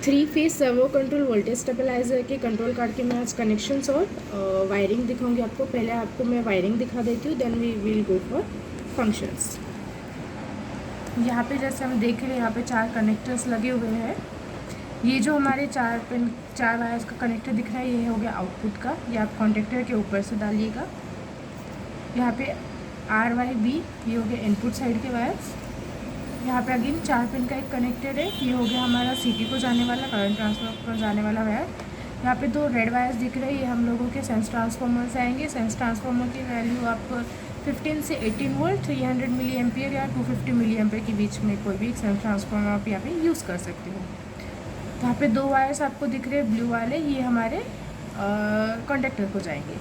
Three phase servo control voltage stabiliser के control card के मैं आज कनेक्शंस और वायरिंग दिखाऊंगी आपको। पहले आपको मैं वायरिंग दिखा देती हूँ, then we will go for functions. यहाँ पे जैसे हम देख रहे हैं, यहाँ पे 4 कनेक्टर्स लगे हुए हैं। ये जो हमारे 4 वायर्स का कनेक्टर दिख रहा है, ये हो गया आउटपुट का। ये आप कॉन्टेक्टर के ऊपर से डालिएगा। यहाँ पे RYB, ये हो गया इनपुट साइड के वायर्स। यहाँ पे अगेन 4 पिन का एक कनेक्टर है, ये हो गया हमारा CT को जाने वाला, करंट ट्रांसफर को जाने वाला वायर। यहाँ पे 2 रेड वायर्स दिख रहे हैं, ये हम लोगों के सेंस ट्रांसफार्मर से आएंगे। सेंस ट्रांसफार्मर की वैल्यू आप 15 से 18 वोल्ट, 300 मिली एम्पियर या 250 मिली एम्पियर के बीच में कोई भी एक सेंस ट्रांसफार्मर आप यहाँ पे यूज़ कर सकते हो। यहाँ पे 2 वायर्स आपको दिख रहे हैं ब्लू वाले, ये हमारे कॉन्टेक्टर को जाएंगे।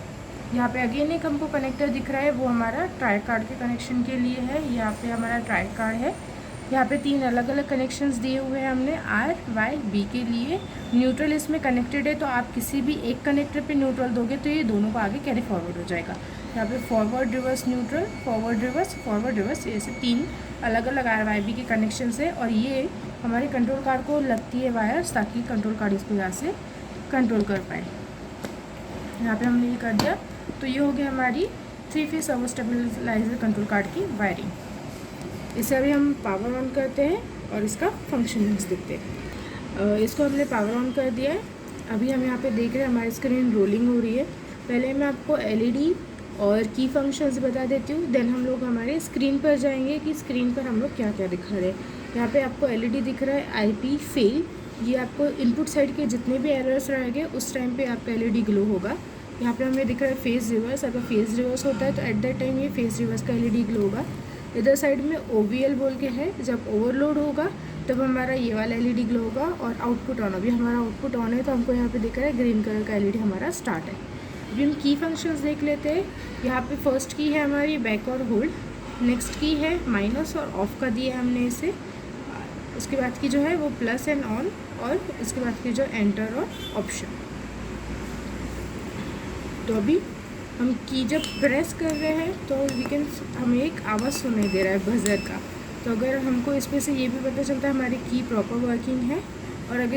यहाँ पे अगेन एक हमको कनेक्टर दिख रहा है, वो हमारा ट्राई कार्ड के कनेक्शन के लिए है। यहाँ पे हमारा ट्राई कार्ड है। यहाँ पे 3 अलग अलग कनेक्शंस दिए हुए हैं हमने RYB के लिए। न्यूट्रल इसमें कनेक्टेड है, तो आप किसी भी एक कनेक्टर पे न्यूट्रल दोगे तो ये दोनों को आगे कैरी फॉरवर्ड हो जाएगा। यहाँ पे forward reverse neutral, forward reverse, ऐसे 3 अलग अलग RYB के कनेक्शंस है। और ये हमारे कंट्रोल कार्ड को लगती है वायर्स, ताकि कंट्रोल कार्ड इसको यहाँ से कंट्रोल कर पाए। यहाँ पे हमने ये कर दिया, तो ये हो गया हमारी 3 phase servo stabiliser control card की वायरिंग। इसे अभी हम पावर ऑन करते हैं और इसका फंक्शंस देखते हैं। इसको हमने पावर ऑन कर दिया है। अभी हम यहाँ पे देख रहे हैं हमारी स्क्रीन रोलिंग हो रही है। पहले मैं आपको LED और की फंक्शंस बता देती हूँ, देन हम लोग हमारे स्क्रीन पर जाएंगे कि स्क्रीन पर हम लोग क्या क्या दिखा रहे हैं। यहाँ पे आपको LED दिख रहा है IP फेल, ये आपको इनपुट साइड के जितने भी एरर्स रहेंगे उस टाइम पे आपका LED ग्लो होगा। यहाँ पे हमें दिख रहा है फेज रिवर्स, अगर फेज रिवर्स होता है तो एट दैट टाइम ये फेज रिवर्स का LED ग्लो होगा। इधर साइड में OVL बोल के है, जब ओवरलोड होगा तब हमारा ये वाला LED ग्लो होगा। और आउटपुट ऑन, अभी हमारा आउटपुट ऑन है तो हमको यहाँ पे दिख रहा है ग्रीन कलर का LED हमारा स्टार्ट है। अभी हम की फंक्शंस देख लेते हैं। यहाँ पे फर्स्ट की है हमारी बैक और होल्ड, नेक्स्ट की है माइनस और ऑफ का दिया है हमने इसे। उसके बाद की जो है वो प्लस एंड ऑन, और इसके बाद की जो एंटर और ऑप्शन। तो अभी हम की जब प्रेस कर रहे हैं तो हमें एक आवाज़ सुनाई दे रहा है बजर का। तो अगर हमको इसमें से ये भी पता चलता है हमारी की प्रॉपर वर्किंग है। और अगर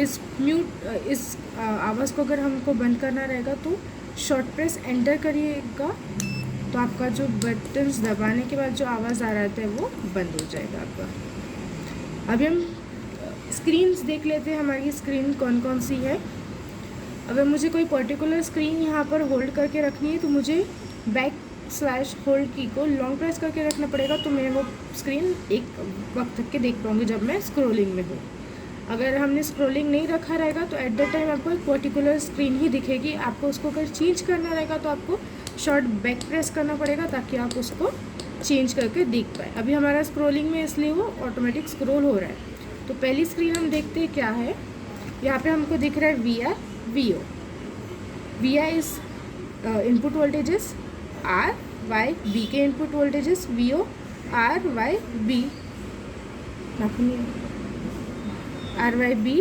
इस आवाज़ को अगर हमको बंद करना रहेगा तो शॉर्ट प्रेस एंटर करिएगा, तो आपका जो बटन्स दबाने के बाद जो आवाज़ आ रहा है वो बंद हो जाएगा आपका। अभी हम स्क्रीन्स देख लेते हैं, हमारी स्क्रीन कौन कौन सी है। अगर मुझे कोई पर्टिकुलर स्क्रीन यहाँ पर होल्ड करके रखनी है तो मुझे बैक/होल्ड की को लॉन्ग प्रेस करके रखना पड़ेगा, तो मैं वो स्क्रीन एक वक्त तक के देख पाऊँगी जब मैं स्क्रॉलिंग में हूँ। अगर हमने स्क्रॉलिंग नहीं रखा रहेगा तो एट द टाइम आपको एक पर्टिकुलर स्क्रीन ही दिखेगी। आपको उसको अगर चेंज करना रहेगा तो आपको शॉर्ट बैक प्रेस करना पड़ेगा ताकि आप उसको चेंज करके देख पाए। अभी हमारा स्क्रॉलिंग में इसलिए वो ऑटोमेटिक स्क्रॉल हो रहा है। तो पहली स्क्रीन हम देखते हैं क्या है। यहाँ पे हमको दिख रहा है VI VO। VI is input voltages, RYB के इनपुट वोल्टेजेस, VO RYB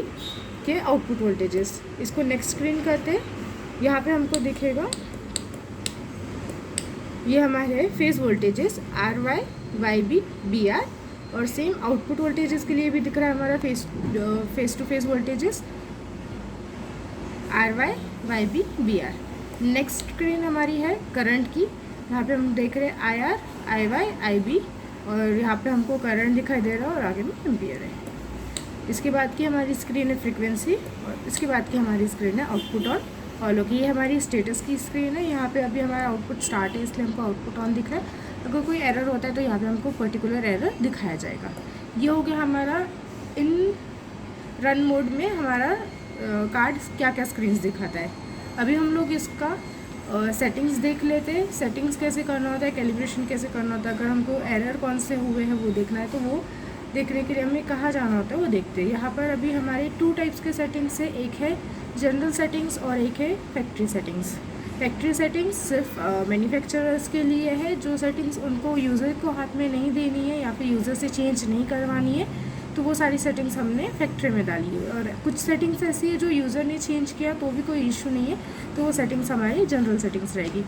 के आउटपुट वोल्टेजेस। इसको नेक्स्ट स्क्रीन करते हैं। यहाँ पे हमको दिखेगा ये हमारे फेज वोल्टेजेस RYB BR, और सेम आउटपुट वोल्टेजेस के लिए भी दिख रहा है हमारा phase to phase voltages RYB BR। Next screen हमारी है करंट की। यहाँ पे हम देख रहे हैं IR IY IB, और यहाँ पे हमको करंट दिखाई दे रहा है और आगे में एम्पियर है। इसके बाद की हमारी स्क्रीन है फ्रीक्वेंसी, और इसके बाद की हमारी स्क्रीन है आउटपुट ऑन ऑल हो। ये हमारी स्टेटस की स्क्रीन है। यहाँ पे अभी हमारा आउटपुट स्टार्ट है इसलिए हमको आउटपुट ऑन दिख रहा है। अगर कोई एरर होता है तो यहाँ पे हमको पर्टिकुलर एरर दिखाया जाएगा। ये हो गया हमारा इन रन मोड में हमारा कार्ड क्या क्या स्क्रीन्स दिखाता है। अभी हम लोग इसका सेटिंग्स देख लेते हैं। सेटिंग्स कैसे करना होता है, कैलिब्रेशन कैसे करना होता है। अगर हमको एरर कौन से हुए हैं वो देखना है तो वो देखने के लिए हमें कहाँ जाना होता है वो देखते हैं। यहाँ पर अभी हमारे 2 टाइप्स के सेटिंग्स है, एक है जनरल सेटिंग्स और एक है फैक्ट्री सेटिंग्स। फैक्ट्री सेटिंग्स सिर्फ मैन्युफैक्चरर्स के लिए है, जो सेटिंग्स उनको यूज़र को हाथ में नहीं देनी है या फिर यूज़र से चेंज नहीं करवानी है, तो वो सारी सेटिंग्स हमने फैक्ट्री में डाली है। और कुछ सेटिंग्स ऐसी है जो यूज़र ने चेंज किया तो भी कोई इशू नहीं है, तो वो सेटिंग्स हमारी जनरल सेटिंग्स रहेगी।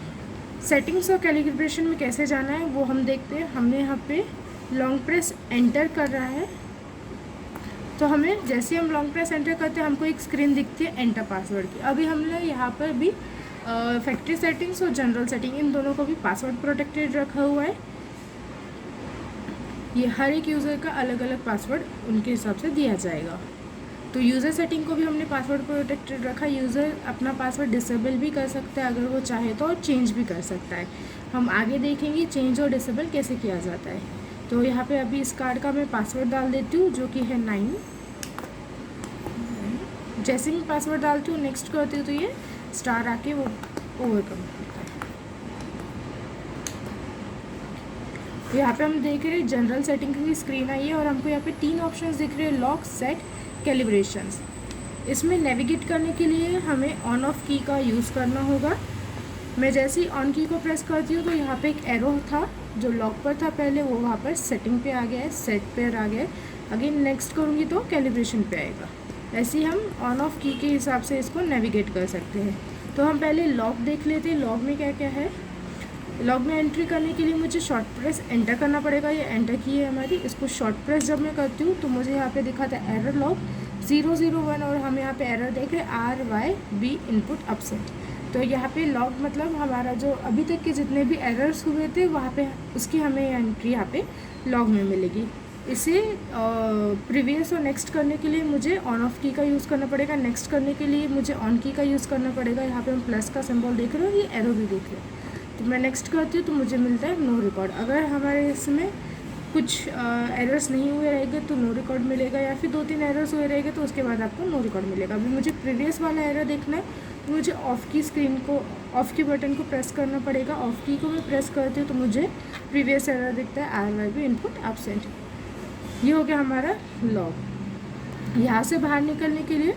सेटिंग्स और कैलिब्रेशन में कैसे जाना है वो हम देखते हैं। हमने यहाँ पे लॉन्ग प्रेस एंटर कर रहा है तो हमें जैसे हम लॉन्ग प्रेस एंटर करते हैं हमको एक स्क्रीन दिखती है एंटर पासवर्ड की। अभी हमने यहाँ पर भी फैक्ट्री सेटिंग्स और जनरल सेटिंग इन दोनों को भी पासवर्ड प्रोटेक्टेड रखा हुआ है। ये हर एक यूज़र का अलग अलग पासवर्ड उनके हिसाब से दिया जाएगा। तो यूज़र सेटिंग को भी हमने पासवर्ड प्रोटेक्टेड रखा। यूज़र अपना पासवर्ड डिसेबल भी कर सकता है अगर वो चाहे तो, और चेंज भी कर सकता है। हम आगे देखेंगे चेंज और डिसेबल कैसे किया जाता है। तो यहाँ पे अभी इस कार्ड का मैं पासवर्ड डाल देती हूँ जो कि है 9। जैसे मैं पासवर्ड डालती हूँ नेक्स्ट करती हूँ तो ये स्टार आके वो ओवरकम करता है। यहाँ पे हम देख रहे हैं जनरल सेटिंग की स्क्रीन आई है और हमको यहाँ पे 3 ऑप्शंस दिख रहे हैं, लॉक, सेट, कैलिब्रेशंस। इसमें नेविगेट करने के लिए हमें ऑन ऑफ की का यूज़ करना होगा। मैं जैसे ही ऑन की को प्रेस करती हूँ तो यहाँ पे एक एरो था जो लॉक पर था पहले, वो वहाँ पर सेटिंग पे आ गया है, सेट पे आ गया है। अगेन नेक्स्ट करूँगी तो कैलिब्रेशन पे आएगा। ऐसे ही हम ऑन ऑफ की के हिसाब से इसको नेविगेट कर सकते हैं। तो हम पहले लॉक देख लेते हैं, लॉक में क्या क्या है। लॉग में एंट्री करने के लिए मुझे शॉर्ट प्रेस एंटर करना पड़ेगा। ये एंटर की है हमारी, इसको शॉर्ट प्रेस जब मैं करती हूँ तो मुझे यहाँ पे दिखाता है एरर लॉग 001 और हम यहाँ पे एरर देख रहे हैं RYB इनपुट अपसेट। तो यहाँ पे लॉग मतलब हमारा जो अभी तक के जितने भी एरर्स हुए थे वहाँ पे उसकी हमें एंट्री यहाँ पे लॉग में मिलेगी। इसे प्रीवियस और नेक्स्ट करने के लिए मुझे ऑन ऑफ की का यूज़ करना पड़ेगा, नेक्स्ट करने के लिए मुझे ऑन की का यूज़ करना पड़ेगा। यहाँ पे हम प्लस का सिंबल देख रहे हो, ये एरो भी देख रहे हो। तो मैं नेक्स्ट करती हूँ तो मुझे मिलता है नो रिकॉर्ड। अगर हमारे इसमें कुछ एरर्स नहीं हुए रहेंगे तो नो रिकॉर्ड मिलेगा, या फिर 2-3 एरर्स हुए रहेंगे तो उसके बाद आपको नो रिकॉर्ड मिलेगा। अभी मुझे प्रीवियस वाला एरर देखना है तो मुझे ऑफ़ की स्क्रीन को, ऑफ़ की बटन को प्रेस करना पड़ेगा। ऑफ़ की को मैं प्रेस करती हूँ तो मुझे प्रीवियस एरर दिखता है RYB इनपुट एब्सेंट। ये हो गया हमारा लॉग। यहाँ से बाहर निकलने के लिए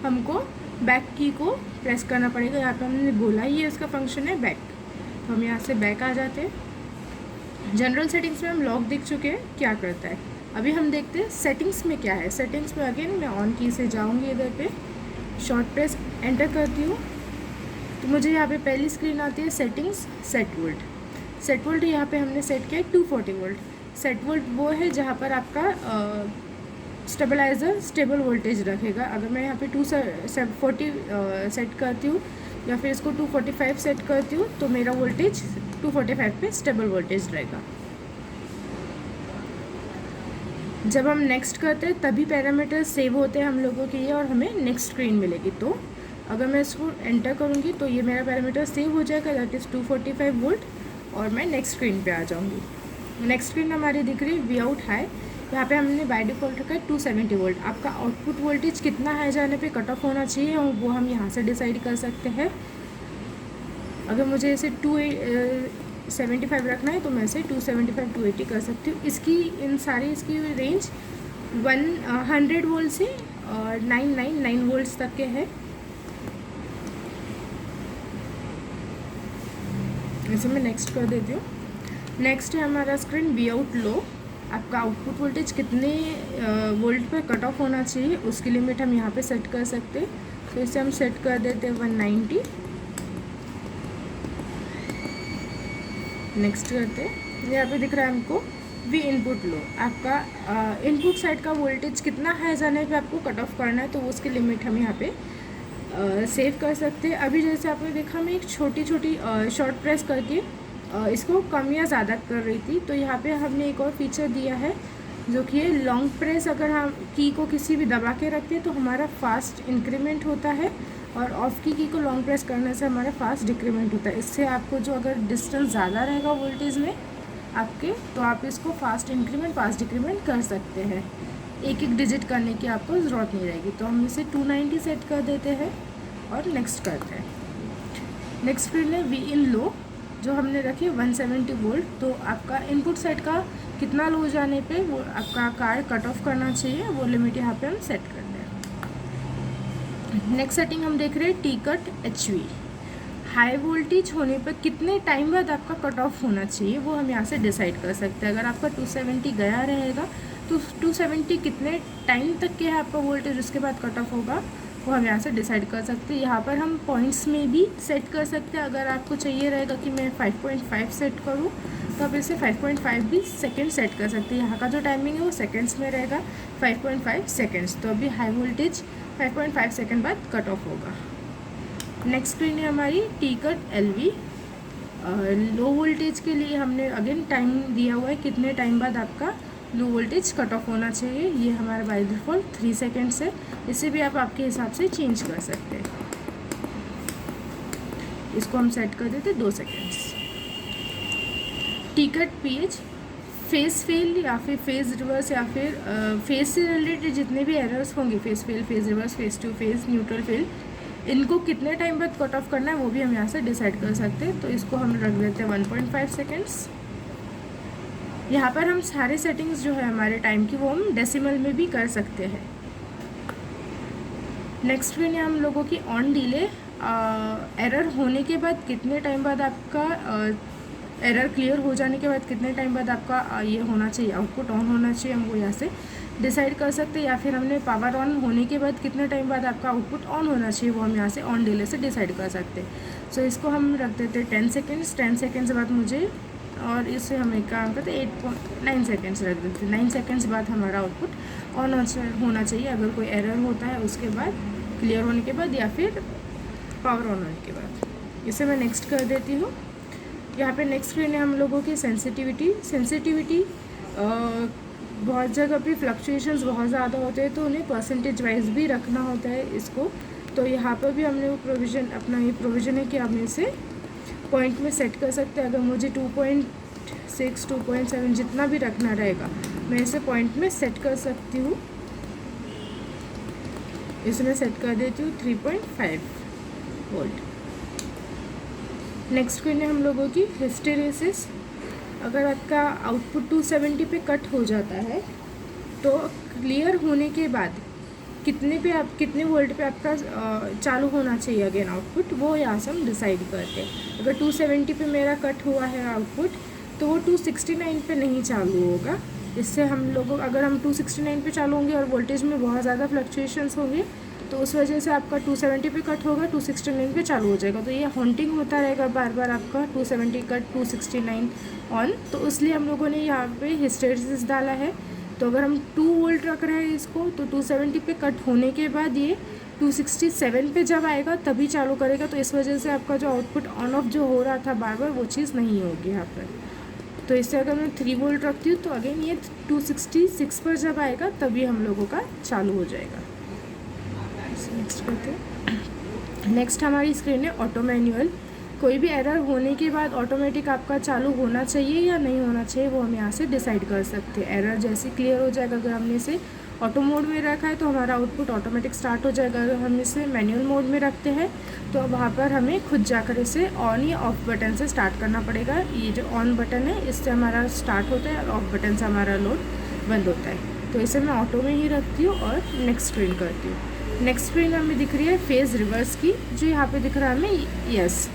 हमको बैक की को प्रेस करना पड़ेगा। यहाँ पर हमने बोला ये इसका फंक्शन है बैक, तो हम यहाँ से बैक आ जाते हैं। जनरल सेटिंग्स में हम लॉक देख चुके हैं क्या करता है। अभी हम देखते हैं सेटिंग्स में क्या है। सेटिंग्स में अगेन मैं ऑन की से जाऊँगी, इधर पे शॉर्ट प्रेस एंटर करती हूँ तो मुझे यहाँ पे पहली स्क्रीन आती है settings, set volt. Set volt यहाँ पे हमने सेट किया है 240 वोल्ट। सेट वोल्ट वो है जहाँ पर आपका स्टेबलाइज़र स्टेबल वोल्टेज रखेगा। अगर मैं यहाँ पे 240 सेट करती हूँ या फिर इसको 245 सेट करती हूँ तो मेरा वोल्टेज 245 पे स्टेबल वोल्टेज रहेगा। जब हम नेक्स्ट करते हैं तभी पैरामीटर सेव होते हैं हम लोगों के ये और हमें नेक्स्ट स्क्रीन मिलेगी। तो अगर मैं इसको एंटर करूँगी तो ये मेरा पैरामीटर सेव हो जाएगा, दैट इज़ 245 वोल्ट, और मैं नेक्स्ट स्क्रीन पे आ जाऊँगी। नेक्स्ट स्क्रीन हमारी दिख रही है वी आउट हाई। यहाँ पे हमने बाय डिफ़ॉल्ट रखा है 270 वोल्ट। आपका आउटपुट वोल्टेज कितना हाई जाने पे कट ऑफ होना चाहिए और वो हम यहाँ से डिसाइड कर सकते हैं। अगर मुझे इसे 275 रखना है तो मैं इसे 275 280 कर सकती हूँ। इसकी इन सारी इसकी रेंज 100 वोल्ट से 999 वोल्ट्स तक के है। इसे मैं नेक्स्ट कर देती हूँ। नेक्स्ट है हमारा स्क्रीन वी आउट लो। आपका आउटपुट वोल्टेज कितने वोल्ट पर कट ऑफ होना चाहिए उसकी लिमिट हम यहाँ पे सेट कर सकते हैं। तो इसे हम सेट कर देते हैं 190। नेक्स्ट करते हैं। यहाँ पे दिख रहा है हमको वी इनपुट लो। आपका इनपुट साइड का वोल्टेज कितना हाई जाने पे आपको कट ऑफ करना है तो उसकी लिमिट हम यहाँ पे सेव कर सकते हैं। अभी जैसे आपने देखा मैं एक छोटी छोटी शॉर्ट प्रेस करके इसको कम या ज़्यादा कर रही थी। तो यहाँ पे हमने एक और फीचर दिया है जो कि है लॉन्ग प्रेस। अगर हम की को किसी भी दबा के रखते हैं तो हमारा फास्ट इंक्रीमेंट होता है, और ऑफ की को लॉन्ग प्रेस करने से हमारा फास्ट डिक्रीमेंट होता है। इससे आपको जो अगर डिस्टेंस ज़्यादा रहेगा वोल्टेज में आपके तो आप इसको फास्ट इंक्रीमेंट फास्ट डिक्रीमेंट कर सकते हैं। एक एक डिजिट करने की आपको ज़रूरत नहीं रहेगी। तो हम इसे 290 सेट कर देते हैं और नेक्स्ट करते हैं। नेक्स्ट स्क्रीन है वी इन लो जो हमने रखी 170 वोल्ट। तो आपका इनपुट साइड का कितना लो जाने पे वो आपका कार्ड कट ऑफ करना चाहिए वो लिमिट यहाँ पे हम सेट कर दें। नेक्स्ट सेटिंग हम देख रहे हैं T cut HV। High voltage होने पर कितने टाइम बाद आपका कट ऑफ होना चाहिए वो हम यहाँ से डिसाइड कर सकते हैं। अगर आपका 270 गया रहेगा तो 270 कितने टाइम तक के है आपका वोल्टेज उसके बाद कट ऑफ होगा वो हम यहाँ से डिसाइड कर सकते हैं। यहाँ पर हम पॉइंट्स में भी सेट कर सकते हैं। अगर आपको चाहिए रहेगा कि मैं 5.5 सेट करूँ तो आप इसे 5.5 भी सेकेंड सेट कर सकते हैं। यहाँ का जो टाइमिंग है वो सेकेंड्स में रहेगा, 5.5 सेकेंड्स। तो अभी हाई वोल्टेज 5.5 सेकेंड बाद कट ऑफ होगा। नेक्स्ट स्क्रीन है हमारी T cut LV। Low voltage के लिए हमने अगेन टाइम दिया हुआ है, कितने टाइम बाद आपका लो वोल्टेज कट ऑफ होना चाहिए। ये हमारा बाय डिफ़ॉल्ट 3 सेकेंड्स है, इसे भी आप आपके हिसाब से चेंज कर सकते हैं। इसको हम सेट कर देते 2 seconds. T cut PH face fail या फिर फेज रिवर्स या फिर फेज से रिलेटेड जितने भी एरर्स होंगे, face fail, phase reverse, phase two phase, neutral fail, इनको कितने टाइम बाद कट ऑफ करना है वो भी हम यहाँ से डिसाइड कर सकते हैं। तो इसको हम रख देते हैं 1.5 सेकेंड्स। यहाँ पर हम सारे सेटिंग्स जो है हमारे टाइम की वो हम डेसिमल में भी कर सकते हैं। नेक्स्ट में हम लोगों की ऑन डिले, एरर होने के बाद कितने टाइम बाद आपका एरर क्लियर हो जाने के बाद कितने टाइम बाद आपका ये होना चाहिए, आउटपुट ऑन होना चाहिए, हम वो यहाँ से डिसाइड कर सकते हैं। या फिर हमने पावर ऑन होने के बाद कितने टाइम बाद आपका आउटपुट ऑन होना चाहिए वो हम यहाँ से ऑन डिले से डिसाइड कर सकते हैं। सो इसको हम रख देते हैं 10 सेकेंड्स। 10 सेकेंड्स बाद मुझे, और इससे हम एक काम करते 8.9 सेकेंड्स रख देते हैं। 9 सेकेंड्स बाद हमारा आउटपुट ऑन होना चाहिए अगर कोई एरर होता है उसके बाद, क्लियर होने के बाद या फिर पावर ऑन होने के बाद। इसे मैं नेक्स्ट कर देती हूँ। यहाँ पे नेक्स्ट स्क्रीन है हम लोगों की सेंसिटिविटी। बहुत जगह पे फ्लक्चुएशंस बहुत ज़्यादा होते हैं तो उन्हें परसेंटेज वाइज भी रखना होता है इसको। तो यहाँ पर भी हमने वो प्रोविज़न, अपना ये प्रोविज़न है कि हम इसे पॉइंट में सेट कर सकते हैं। अगर मुझे 2.6, 2.7 जितना भी रखना रहेगा मैं इसे पॉइंट में सेट कर सकती हूँ। इसमें सेट कर देती हूँ 3.5 वोल्ट। नेक्स्ट स्क्रीन है हम लोगों की हिस्टेरेसिस। अगर आपका आउटपुट 270 पे कट हो जाता है तो क्लियर होने के बाद कितने वोल्ट पे आपका चालू होना चाहिए अगेन आउटपुट, वो यहाँ से हम डिसाइड करते हैं। अगर 270 पे मेरा कट हुआ है आउटपुट तो वो 269 पे नहीं चालू होगा। इससे हम लोगों, अगर हम 269 पे चालू होंगे और वोल्टेज में बहुत ज़्यादा फ्लक्चुएशंस होंगे तो उस वजह से आपका 270 पे कट होगा, 269 पे चालू हो जाएगा। तो ये हॉन्टिंग होता रहेगा बार बार आपका 270 कट 269 ऑन। तो इसलिए हम लोगों ने यहाँ पे हिस्टेरेसिस डाला है। तो अगर हम 2 वोल्ट रख रहे हैं इसको तो 270 पे कट होने के बाद ये 267 पे जब आएगा तभी चालू करेगा। तो इस वजह से आपका जो आउटपुट ऑन ऑफ जो हो रहा था बार बार वो चीज़ नहीं होगी यहाँ पर। तो इससे अगर मैं 3 वोल्ट रखती हूँ तो अगेन ये 266 पर जब आएगा तभी हम लोगों का चालू हो जाएगा। नेक्स्ट करते हैं। नेक्स्ट हमारी स्क्रीन है ऑटो मैनुअल। कोई भी एरर होने के बाद ऑटोमेटिक आपका चालू होना चाहिए या नहीं होना चाहिए वो हम यहाँ से डिसाइड कर सकते हैं। एरर जैसे क्लियर हो जाएगा, अगर हमने इसे ऑटो मोड में रखा है तो हमारा आउटपुट ऑटोमेटिक स्टार्ट हो जाएगा। अगर हम इसे मैनुअल मोड में रखते हैं तो वहाँ पर हमें खुद जाकर इसे ऑन या ऑफ बटन से स्टार्ट करना पड़ेगा। ये जो ऑन बटन है इससे हमारा स्टार्ट होता है और ऑफ बटन से हमारा लोड बंद होता है। तो इसे मैं ऑटो में ही रखती हूँ और नेक्स्ट स्क्रीन करती हूँ। नेक्स्ट स्क्रीन हमें दिख रही है फेज़ रिवर्स की, जो यहाँ पे दिख रहा है हमें यस।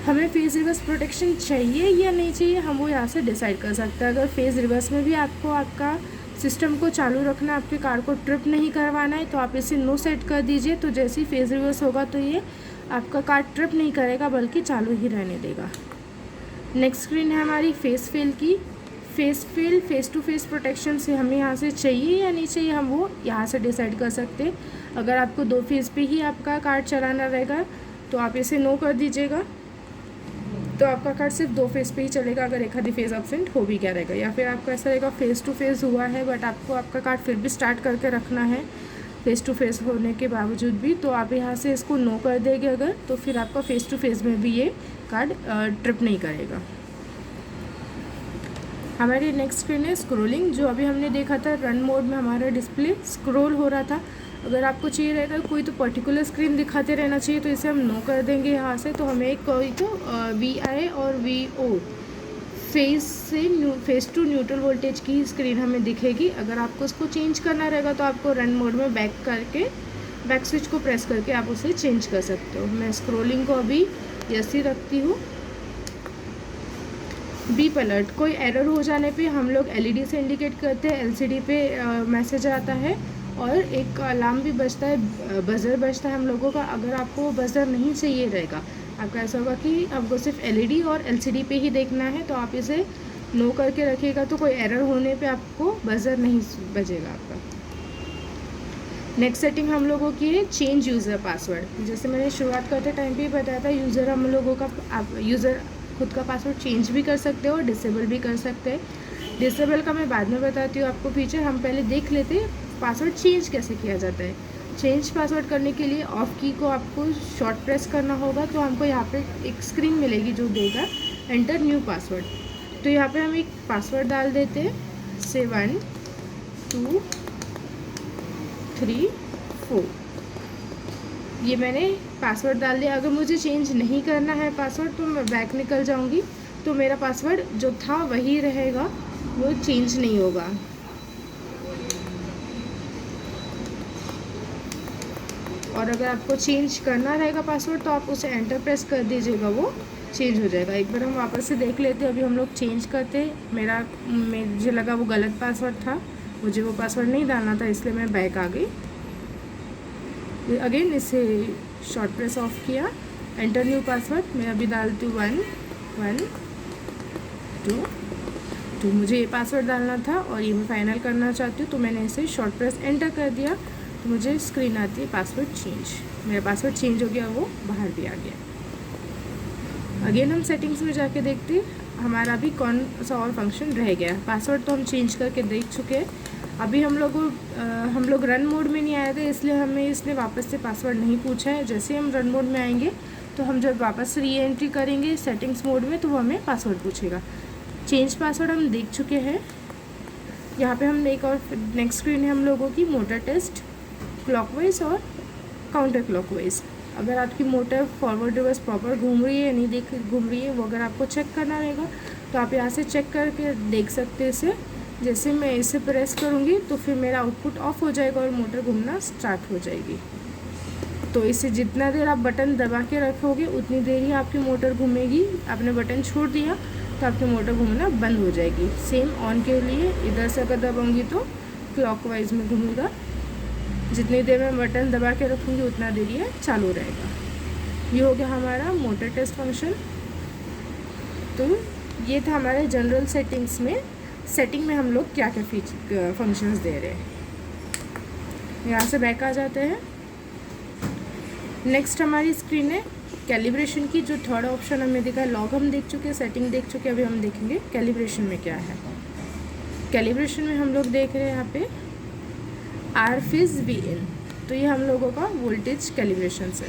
हमें फेज़ रिवर्स प्रोटेक्शन चाहिए या नहीं चाहिए हम वो यहाँ से डिसाइड कर सकते हैं। अगर फेज़ रिवर्स में भी आपको आपका सिस्टम को चालू रखना, आपकी कार को ट्रिप नहीं करवाना है तो आप इसे नो सेट कर दीजिए। तो जैसे ही फेज़ रिवर्स होगा तो ये आपका कार ट्रिप नहीं करेगा बल्कि चालू ही रहने देगा। नेक्स्ट स्क्रीन है हमारी फेस फेल की। Phase fail phase to phase protection से हमें यहाँ से चाहिए या नहीं चाहिए हम वो यहाँ से डिसाइड कर सकते हैं। अगर आपको 2 फेज़ पे ही आपका कार चलाना रहेगा तो आप इसे नो कर दीजिएगा, तो आपका कार सिर्फ 2 फेज़ पे ही चलेगा। अगर एक आधी फेज़ एब्सेंट हो भी क्या रहेगा, या फिर आपका ऐसा रहेगा फेज़ टू फेज़ हुआ है बट आपको आपका कार फिर भी स्टार्ट करके रखना है फेज़ टू फेज़ होने के बावजूद भी, तो आप यहाँ से इसको नो कर देंगे अगर, तो फिर आपका फेज़ टू फेज़ में भी ये कार ट्रिप नहीं करेगा। हमारी नेक्स्ट स्क्रीन है स्क्रोलिंग। जो अभी हमने देखा था रन मोड में हमारा डिस्प्ले स्क्रोल हो रहा था। अगर आपको चाहिए रहेगा कोई तो पर्टिकुलर स्क्रीन दिखाते रहना चाहिए तो इसे हम नो कर देंगे यहाँ से। तो हमें कोई तो VI और VO phase two neutral voltage की स्क्रीन हमें दिखेगी। अगर आपको उसको चेंज करना रहेगा तो आपको रन मोड में बैक स्विच को प्रेस करके आप उसे चेंज कर सकते हो। मैं स्क्रोलिंग को अभी ऐसी रखती हूँ। बीप अलर्ट, कोई एरर हो जाने पे हम लोग LED से इंडिकेट करते हैं, LCD पे मैसेज आता है और एक अलार्म भी बजता है, बज़र बजता है हम लोगों का। अगर आपको वो बज़र नहीं चाहिए रहेगा आपका ऐसा होगा कि आपको सिर्फ LED और LCD पे ही देखना है, तो आप इसे नो करके रखिएगा, तो कोई एरर होने पे आपको बजर नहीं बजेगा आपका। नेक्स्ट सेटिंग हम लोगों की है चेंज यूज़र पासवर्ड। जैसे मैंने शुरुआत करते टाइम पे ही बताया था, यूज़र हम लोगों का आप यूज़र खुद का पासवर्ड चेंज भी कर सकते हो और डिसेबल भी कर सकते हैं। डिसेबल का मैं बाद में बताती हूँ आपको फीचर, हम पहले देख लेते हैं पासवर्ड चेंज कैसे किया जाता है। चेंज पासवर्ड करने के लिए ऑफ की को आपको शॉर्ट प्रेस करना होगा, तो हमको यहाँ पे एक स्क्रीन मिलेगी जो देगा एंटर न्यू पासवर्ड। तो यहाँ पे हम एक पासवर्ड डाल देते हैं, से 1 2 3 4। ये मैंने पासवर्ड डाल दिया। अगर मुझे चेंज नहीं करना है पासवर्ड तो मैं बैक निकल जाऊँगी, तो मेरा पासवर्ड जो था वही रहेगा, वो चेंज नहीं होगा। और अगर आपको चेंज करना रहेगा पासवर्ड तो आप उसे एंटर प्रेस कर दीजिएगा, वो चेंज हो जाएगा। एक बार हम वापस से देख लेते हैं। अभी हम लोग चेंज करते, मुझे लगा वो गलत पासवर्ड था, मुझे वो पासवर्ड नहीं डालना था, इसलिए मैं बैक आ गई। अगेन इसे शॉर्ट प्रेस ऑफ किया, एंटर न्यू पासवर्ड। मैं अभी डालती हूँ 1 1 2 2। मुझे ये पासवर्ड डालना था और ये मैं फाइनल करना चाहती हूँ, तो मैंने इसे शॉर्ट प्रेस एंटर कर दिया, तो मुझे स्क्रीन आती है पासवर्ड चेंज। मेरा पासवर्ड चेंज हो गया, वो बाहर भी आ गया। अगेन हम सेटिंग्स में जाके देखते हमारा भी कौन सा और फंक्शन रह गया। पासवर्ड तो हम चेंज करके देख चुके हैं। अभी हम लोग रन मोड में नहीं आए थे, इसलिए हमें इसने वापस से पासवर्ड नहीं पूछा है। जैसे हम रन मोड में आएंगे तो हम जब वापस री एंट्री करेंगे सेटिंग्स मोड में, तो वो हमें पासवर्ड पूछेगा। चेंज पासवर्ड हम देख चुके हैं। यहाँ पे हम एक और नेक्स्ट स्क्रीन है हम लोगों की मोटर टेस्ट, क्लॉकवाइज और काउंटर क्लॉकवाइज। अगर आपकी मोटर फॉरवर्ड रिवर्स प्रॉपर घूम रही है या नहीं घूम रही है, वो अगर आपको चेक करना रहेगा तो आप यहाँ से चेक करके देख सकते हैं इसे। जैसे मैं इसे प्रेस करूँगी तो फिर मेरा आउटपुट ऑफ हो जाएगा और मोटर घूमना स्टार्ट हो जाएगी। तो इसे जितना देर आप बटन दबा के रखोगे उतनी देर ही आपकी मोटर घूमेगी। आपने बटन छोड़ दिया तो आपकी मोटर घूमना बंद हो जाएगी। सेम ऑन के लिए इधर से अगर दबाऊँगी तो क्लॉकवाइज में घूमेगा, जितनी देर मैं बटन दबा के रखूँगी उतना देर ये चालू रहेगा। ये हो गया हमारा मोटर टेस्ट फंक्शन। तो ये था हमारे जनरल सेटिंग्स में। सेटिंग में हम लोग क्या क्या फंक्शंस दे रहे हैं। यहाँ से बैक आ जाते हैं। नेक्स्ट हमारी स्क्रीन है कैलिब्रेशन की। जो थर्ड ऑप्शन हमें दिखा है, लॉग हम देख चुके, सेटिंग देख चुके, अभी हम देखेंगे कैलिब्रेशन में क्या है। कैलिब्रेशन में हम लोग देख रहे हैं यहाँ पे RFIZ VIN। तो ये हम लोगों का वोल्टेज कैलिब्रेशन है।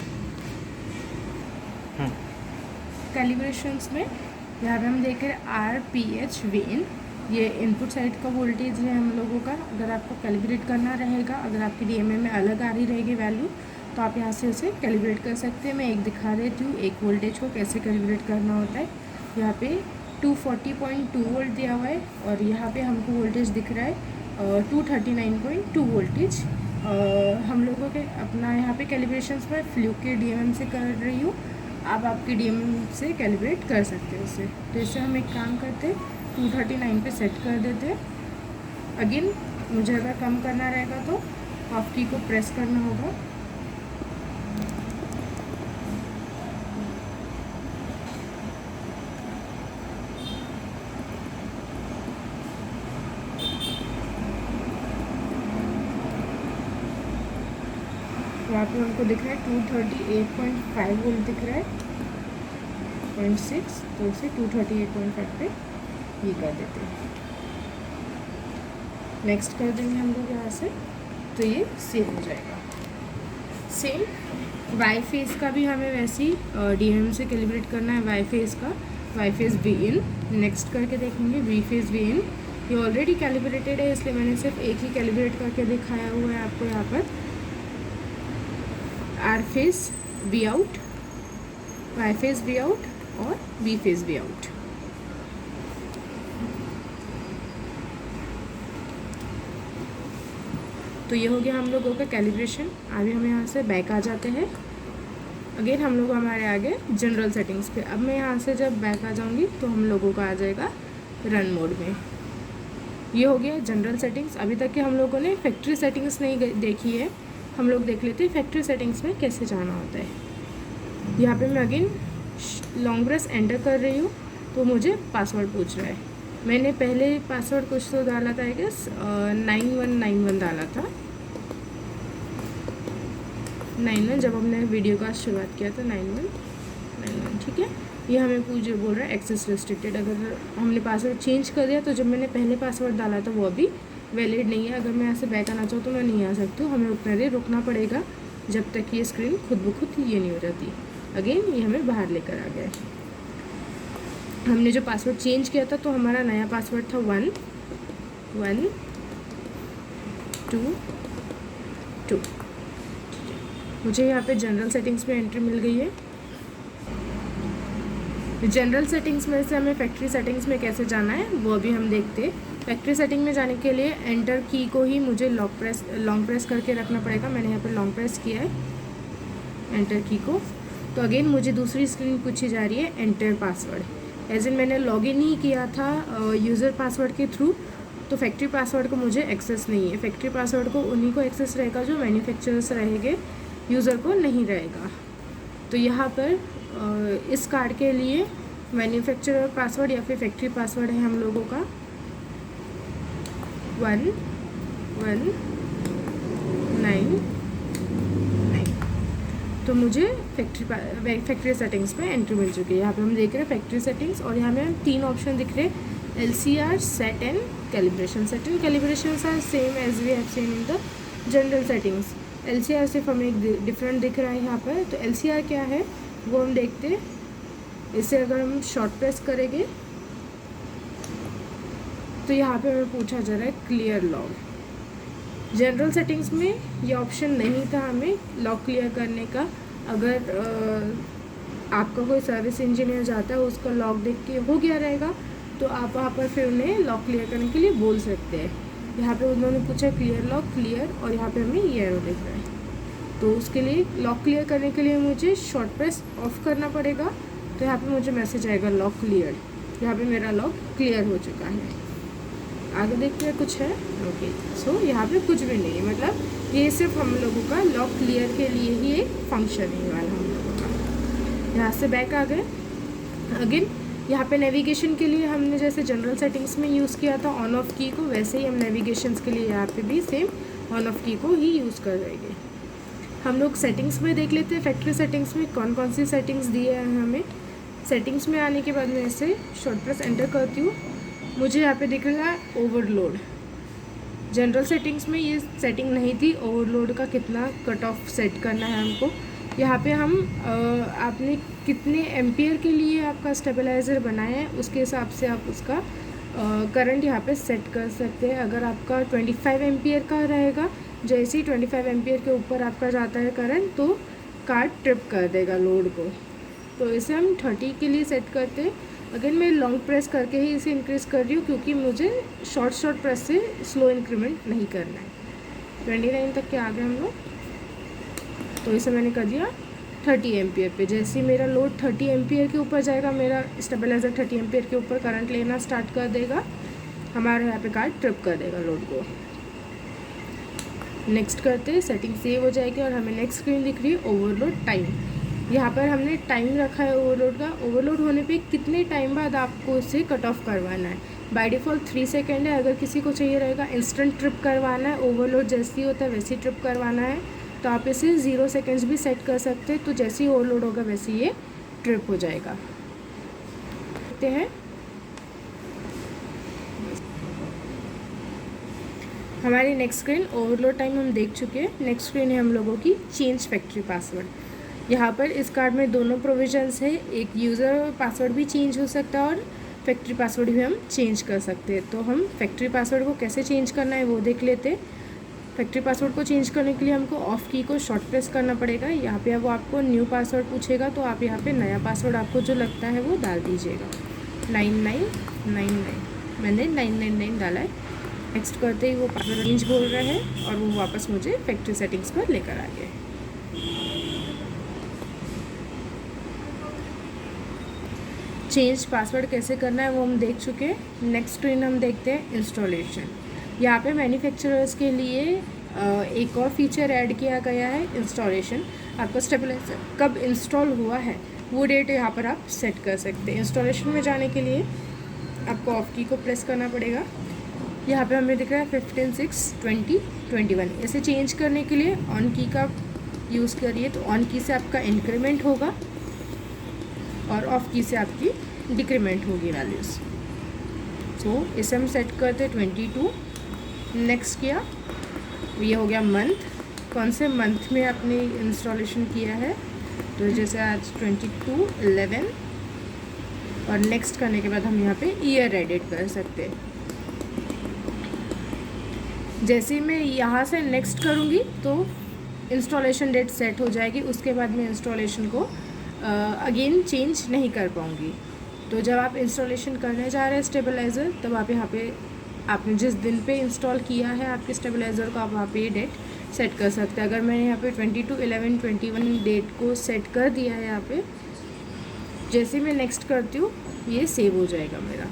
कैलिब्रेशंस में यहाँ पे हम देख रहे हैं RPH VIN। ये इनपुट साइड का वोल्टेज है हम लोगों का। अगर आपको कैलिब्रेट करना रहेगा, अगर आपकी DMA में अलग आ रही रहेगी वैल्यू, तो आप यहाँ से उसे कैलिब्रेट कर सकते हैं। मैं एक दिखा देती हूँ एक वोल्टेज को कैसे कैलिब्रेट करना होता है। यहाँ पे 240.2 वोल्ट दिया हुआ है और यहाँ पे हमको वोल्टेज दिख रहा है 239.2 वोल्टेज। हम लोगों के अपना यहाँ पे कैलिब्रेशंस में फ्लूक के DMM से कर रही हूँ। आप आपकी DMM से कैलिब्रेट कर सकते हैं उसे। तो इससे हम एक काम करते हैं, 239 पे सेट कर देते हैं। अगेन मुझे अगर कम करना रहेगा तो ऑफ की को प्रेस करना होगा। यहाँ पे हमको दिख रहा है 238.5 वोल्ट दिख रहा है 0.6, तो उसे 238.5 पे ये कर देते हैं। नेक्स्ट कर देंगे हम लोग यहाँ से, तो ये सेव हो जाएगा। सेम वाई फेस का भी हमें वैसे ही DMM से कैलिब्रेट करना है। वाई फेस का YFACE VIN नेक्स्ट करके देखेंगे। VFACE VIN ये ऑलरेडी कैलिब्रेटेड है, इसलिए मैंने सिर्फ एक ही कैलिब्रेट करके दिखाया हुआ है आपको यहाँ पर। RFACE Vout, YFACE Vout और VFACE Vout। तो ये हो गया हम लोगों का कैलिब्रेशन। अभी हम यहाँ से बैक आ जाते हैं। अगेन हम लोग हमारे आगे जनरल सेटिंग्स पे। अब मैं यहाँ से जब बैक आ जाऊँगी तो हम लोगों का आ जाएगा रन मोड में। ये हो गया जनरल सेटिंग्स। अभी तक के हम लोगों ने फैक्ट्री सेटिंग्स नहीं देखी है, हम लोग देख लेते हैं फैक्ट्री सेटिंग्स में कैसे जाना होता है। यहाँ पे मैं अगेन लॉन्ग प्रेस एंटर कर रही हूँ तो मुझे पासवर्ड पूछ रहा है। मैंने पहले पासवर्ड कुछ तो डाला था, आई गेस 9191 डाला था, 91, जब हमने वीडियो का शुरुआत किया था 9191, ठीक है। ये हमें बोल रहा है एक्सेस रिस्ट्रिक्टेड। अगर हमने पासवर्ड चेंज कर दिया तो जब मैंने पहले पासवर्ड डाला था वो अभी वैलिड नहीं है। अगर मैं यहाँ से बैक आना चाहूँ तो मैं नहीं आ सकती हूँ, हमें उतना देर रुकना पड़ेगा जब तक ये स्क्रीन खुद ब खुद ये नहीं हो जाती। अगेन ये हमें बाहर लेकर आ गया है। हमने जो पासवर्ड चेंज किया था तो हमारा नया पासवर्ड था 1 1 2 2। मुझे यहाँ पे जनरल सेटिंग्स में एंट्री मिल गई है। जनरल सेटिंग्स में से हमें फैक्ट्री सेटिंग्स में कैसे जाना है वो अभी हम देखते हैं। फैक्ट्री सेटिंग में जाने के लिए एंटर की को ही मुझे लॉन्ग प्रेस करके रखना पड़ेगा। मैंने यहाँ पर लॉन्ग प्रेस किया है एंटर की को। तो अगेन मुझे दूसरी स्क्रीन पूछी जा रही है एंटर पासवर्ड। एज इन मैंने लॉगिन ही किया था यूज़र पासवर्ड के थ्रू, तो फैक्ट्री पासवर्ड को मुझे एक्सेस नहीं है। फैक्ट्री पासवर्ड को उन्हीं को एक्सेस रहेगा जो मैन्युफैक्चरर्स रहेंगे, यूज़र को नहीं रहेगा। तो यहाँ पर इस कार्ड के लिए मैन्युफैक्चरर पासवर्ड या फिर फैक्ट्री पासवर्ड है हम लोगों का 1199। तो मुझे फैक्ट्री सेटिंग्स में एंट्री मिल चुकी है। यहाँ पे हम देख रहे हैं फैक्ट्री सेटिंग्स और यहाँ में हम 3 ऑप्शन दिख रहे हैं, LCR, set and calibration. Set and calibration are same as we have seen in the general settings. LCR सिर्फ हमें एक डिफरेंट दिख रहा है यहाँ पर। तो LCR क्या है वो हम देखते हैं। इसे अगर हम शॉर्ट प्रेस करेंगे तो यहाँ पे हमें पूछा जा रहा है क्लियर लॉग। जनरल सेटिंग्स में ये ऑप्शन नहीं था हमें लॉग क्लियर करने का। अगर आपका कोई सर्विस इंजीनियर जाता है उसका लॉग देख के हो गया रहेगा तो आप वहाँ पर फिर उन्हें लॉग क्लियर करने के लिए बोल सकते हैं। यहाँ पे उन्होंने पूछा क्लियर लॉग क्लियर और यहाँ पे हमें ये एरो दिख रहा है। तो उसके लिए लॉक क्लियर करने के लिए मुझे शॉर्ट प्रेस ऑफ करना पड़ेगा। तो यहाँ पे मुझे मैसेज आएगा लॉक क्लियर। यहाँ पे मेरा लॉक क्लियर हो चुका है। आगे देखते हैं कुछ है, ओके। सो यहाँ पे कुछ भी नहीं है, मतलब ये सिर्फ हम लोगों का लॉक क्लियर के लिए ही एक फंक्शन है वाला हम लोगों का। यहाँ से बैक आ गए। अगेन यहाँ पे नेविगेशन के लिए हमने जैसे जनरल सेटिंग्स में यूज़ किया था ऑन ऑफ की को, वैसे ही हम नेविगेशन के लिए यहाँ पे भी सेम ऑन ऑफ की को ही यूज़ कर रहेंगे। हम लोग सेटिंग्स में देख लेते हैं फैक्ट्री सेटिंग्स में कौन कौन सी सेटिंग्स दी है हमें। सेटिंग्स में आने के बाद मैं इसे शॉर्ट प्रेस एंटर करती हूँ। मुझे यहाँ पे दिख रहा है ओवरलोड। जनरल सेटिंग्स में ये सेटिंग नहीं थी ओवरलोड का कितना कट ऑफ सेट करना है हमको। यहाँ पे हम आपने कितने एम्पियर के लिए आपका स्टेबलाइज़र बनाया है उसके हिसाब से आप उसका करंट यहाँ पे सेट कर सकते हैं। अगर आपका 25 एम्पियर का रहेगा, जैसे ही 25 एम्पियर के ऊपर आपका जाता है करंट तो कार्ड ट्रिप कर देगा लोड को। तो इसे हम 30 के लिए सेट करते हैं। अगेन मैं लॉन्ग प्रेस करके ही इसे इंक्रीज़ कर रही हूँ क्योंकि मुझे शॉर्ट प्रेस से स्लो इंक्रीमेंट नहीं करना है। 29 तक के आ गए हम लोग, तो इसे मैंने कर दिया 30 एम्पियर पे। जैसे ही मेरा लोड 30 एम्पियर के ऊपर जाएगा, मेरा स्टेबलाइज़र 30 एम्पियर के ऊपर करंट लेना स्टार्ट कर देगा, हमारे यहाँ पे कार्ड ट्रिप कर देगा लोड को। नेक्स्ट करते हैं, सेटिंग सेव हो जाएगी और हमें नेक्स्ट स्क्रीन दिख रही है ओवरलोड टाइम। यहाँ पर हमने टाइम रखा है ओवरलोड का। ओवरलोड होने पे कितने टाइम बाद आपको इसे कट ऑफ करवाना है। बाय डिफ़ॉल्ट 3 सेकेंड है। अगर किसी को चाहिए रहेगा इंस्टेंट ट्रिप करवाना है, ओवरलोड जैसे ही होता है वैसे ही ट्रिप करवाना है, तो आप इसे 0 सेकेंड्स भी सेट कर सकते हैं। तो जैसे ही ओवरलोड होगा वैसे ये ट्रिप हो जाएगा। देखते हैं, हमारी नेक्स्ट स्क्रीन ओवरलोड टाइम हम देख चुके हैं। नेक्स्ट स्क्रीन है हम लोगों की चेंज फैक्ट्री पासवर्ड। यहाँ पर इस कार्ड में दोनों प्रोविजंस है, एक यूज़र पासवर्ड भी चेंज हो सकता है और फैक्ट्री पासवर्ड भी हम चेंज कर सकते हैं। तो हम फैक्ट्री पासवर्ड को कैसे चेंज करना है वो देख लेते हैं। फैक्ट्री पासवर्ड को चेंज करने के लिए हमको ऑफ की को शॉर्ट प्रेस करना पड़ेगा। यहाँ पे वो आपको न्यू पासवर्ड पूछेगा, तो आप यहाँ पे नया पासवर्ड आपको जो लगता है वो डाल दीजिएगा। 9999 मैंने 999 डाला है। नेक्स्ट करते ही वो पासवर्ड चेंज बोल रहा है और वो वापस मुझे फैक्ट्री सेटिंग्स पर लेकर आ गए। चेंज पासवर्ड कैसे करना है वो हम देख चुके हैं। नेक्स्ट स्क्रीन हम देखते हैं इंस्टॉलेशन। यहाँ पे मैन्युफैक्चरर्स के लिए एक और फीचर ऐड किया गया है, इंस्टॉलेशन। आपका स्टेबलाइजर कब इंस्टॉल हुआ है वो डेट यहाँ पर आप सेट कर सकते हैं। इंस्टॉलेशन में जाने के लिए आपको ऑफ की को प्रेस करना पड़ेगा। यहाँ पे हमें दिख रहा है 15, 6, 20, 21। इसे चेंज करने के लिए ऑन की का यूज़ करिए, तो ऑन की से आपका इंक्रीमेंट होगा और ऑफ की से आपकी डिक्रीमेंट होगी वैल्यूज़। सो इसे हम सेट करते 22। नेक्स्ट किया, ये हो गया मंथ, कौन से मंथ में आपने इंस्टॉलेशन किया है, तो जैसे आज 22/11। और नेक्स्ट करने के बाद हम यहाँ पे ईयर एडिट कर सकते हैं। जैसे ही मैं यहाँ से नेक्स्ट करूँगी तो इंस्टॉलेशन डेट सेट हो जाएगी। उसके बाद मैं इंस्टॉलेशन को अगेन चेंज नहीं कर पाऊँगी। तो जब आप इंस्टॉलेशन करने जा रहे हैं स्टेबलाइज़र, तब आप यहाँ पे आपने जिस दिन पे इंस्टॉल किया है आपके स्टेबलाइज़र को, आप वहाँ पे डेट सेट कर सकते हैं। अगर मैंने यहाँ पे 22/11/21 डेट को सेट कर दिया है यहाँ पे, जैसे मैं नेक्स्ट करती हूँ ये सेव हो जाएगा मेरा।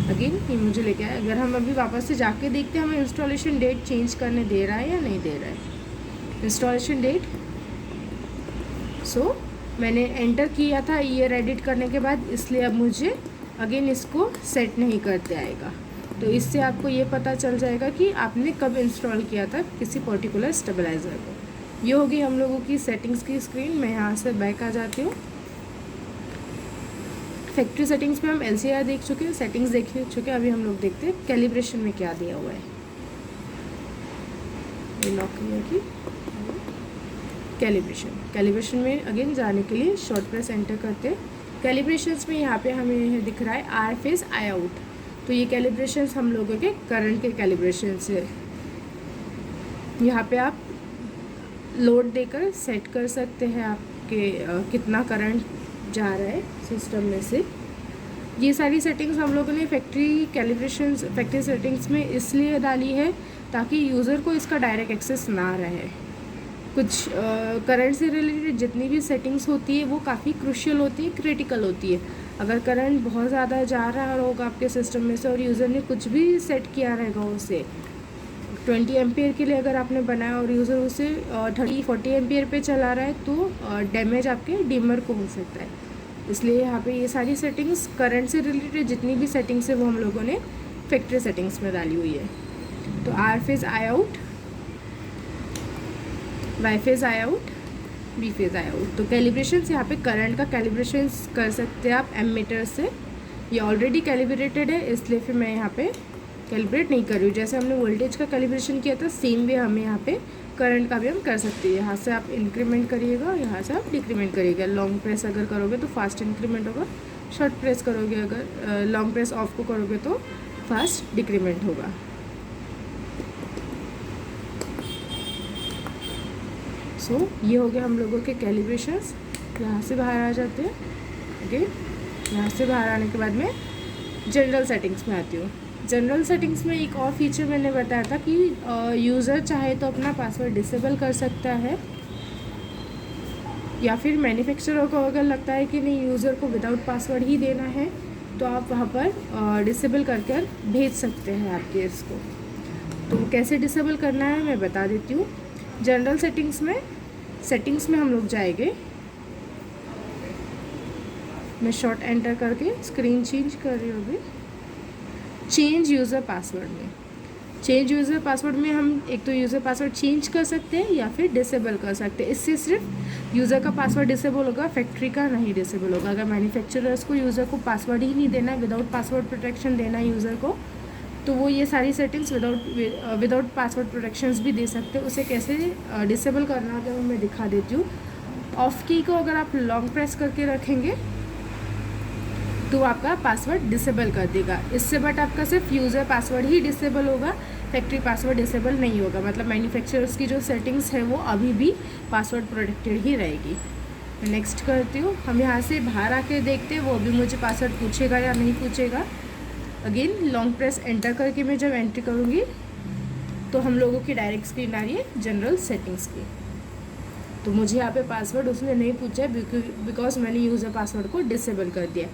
अगेन ये मुझे लेके आया। अगर हम अभी वापस से जाके देखते हैं हमें इंस्टॉलेशन डेट चेंज करने दे रहा है या नहीं दे रहा है। इंस्टॉलेशन डेट, सो मैंने एंटर किया था ईयर एडिट करने के बाद, इसलिए अब मुझे अगेन इसको सेट नहीं करते आएगा। तो इससे आपको ये पता चल जाएगा कि आपने कब इंस्टॉल किया था किसी पर्टिकुलर स्टेबलाइज़र को। ये होगी हम लोगों की सेटिंग्स की स्क्रीन। मैं यहाँ से बैक आ जाती हूँ। फैक्ट्री सेटिंग्स में हम LCR देख चुके हैं, सेटिंग्स देख चुके हैं। अभी हम लोग देखते हैं कैलिब्रेशन में क्या दिया हुआ है। ये लॉक किया कि कैलिब्रेशन में अगेन जाने के लिए शॉर्ट प्रेस एंटर करते हैं। कैलिब्रेशंस में यहाँ पे हमें दिख रहा है आर फेज आई आउट। तो ये कैलिब्रेशंस हम लोगों के करंट के कैलिब्रेशंस है। यहाँ पे आप लोड देकर सेट कर सकते हैं आपके कितना करंट जा रहा है सिस्टम में से। ये सारी सेटिंग्स हम लोगों ने फैक्ट्री सेटिंग्स में इसलिए डाली है ताकि यूज़र को इसका डायरेक्ट एक्सेस ना रहे। कुछ करंट से रिलेटेड जितनी भी सेटिंग्स होती है वो काफ़ी क्रूशियल होती है, क्रिटिकल होती है। अगर करंट बहुत ज़्यादा जा रहा होगा आपके सिस्टम में से और यूज़र ने कुछ भी सेट किया रहेगा, उसे 20 एम्पियर के लिए अगर आपने बनाया और यूज़र उसे 30-40 एम्पियर पे चला रहा है, तो डैमेज आपके डिमर को हो सकता है। इसलिए यहाँ पे ये सारी सेटिंग्स करंट से रिलेटेड जितनी भी सेटिंग्स है वो हम लोगों ने फैक्ट्री सेटिंग्स में डाली हुई है। तो R phase I out, Y phase I out, B phase I out. तो कैलिब्रेशंस यहाँ पे करंट का कैलिब्रेशंस कर सकते हैं आप एमीटर से। ये ऑलरेडी कैलिब्रेटेड है, इसलिए फिर मैं यहाँ पे कैलिब्रेट नहीं कर रही हूँ। जैसे हमने वोल्टेज का कैलिब्रेशन किया था, सेम वे हमें यहाँ पे करंट का भी हम कर सकते हैं। यहाँ से आप इंक्रीमेंट करिएगा, यहाँ से आप डिक्रीमेंट करिएगा। लॉन्ग प्रेस अगर करोगे तो फास्ट इंक्रीमेंट होगा, शॉर्ट प्रेस करोगे अगर लॉन्ग प्रेस ऑफ को करोगे तो फास्ट डिक्रीमेंट होगा। सो ये हो गया हम लोगों के कैलिब्रेशंस। यहाँ से बाहर आ जाते हैं। ओके, यहाँ से बाहर आने के बाद मैं जनरल सेटिंग्स में आती हूँ। जनरल सेटिंग्स में एक और फीचर मैंने बताया था कि यूज़र चाहे तो अपना पासवर्ड डिसेबल कर सकता है, या फिर मैन्युफैक्चरर को अगर लगता है कि नहीं यूज़र को विदाउट पासवर्ड ही देना है, तो आप वहाँ पर डिसेबल करके भेज सकते हैं आपके इसको। तो कैसे डिसेबल करना है मैं बता देती हूँ। जनरल सेटिंग्स में हम लोग जाएंगे। मैं शॉर्ट एंटर करके स्क्रीन चेंज कर रही हूँ अभी। चेंज यूज़र पासवर्ड में हम एक तो यूज़र पासवर्ड चेंज कर सकते हैं या फिर डिसेबल कर सकते हैं। इससे सिर्फ यूज़र का पासवर्ड डिसेबल होगा, फैक्ट्री का नहीं डिसेबल होगा। अगर मैन्युफैक्चरर्स को यूज़र को पासवर्ड ही नहीं देना, विदाउट पासवर्ड प्रोटेक्शन देना है यूज़र को, तो वो ये सारी सेटिंग्स विदाउट पासवर्ड प्रोटेक्शंस भी दे सकते हैं। उसे कैसे डिसेबल करना है वो मैं दिखा देती हूँ। ऑफ की को अगर आप लॉन्ग प्रेस करके रखेंगे तो आपका पासवर्ड डिसेबल कर देगा इससे, बट आपका सिर्फ यूज़र पासवर्ड ही डिसेबल होगा, फैक्ट्री पासवर्ड डिसेबल नहीं होगा। मतलब मैन्युफैक्चरर्स की जो सेटिंग्स है वो अभी भी पासवर्ड प्रोटेक्टेड ही रहेगी। मैं नेक्स्ट करती हूँ। हम यहाँ से बाहर आके देखते हैं वो अभी मुझे पासवर्ड पूछेगा या नहीं पूछेगा। अगेन लॉन्ग प्रेस एंटर करके मैं जब एंट्री करूँगी तो हम लोगों की डायरेक्ट स्क्रीन आ रही है जनरल सेटिंग्स की। तो मुझे यहाँ पे पासवर्ड उसने नहीं पूछा है बिकॉज मैंने यूज़र पासवर्ड को डिसेबल कर दिया।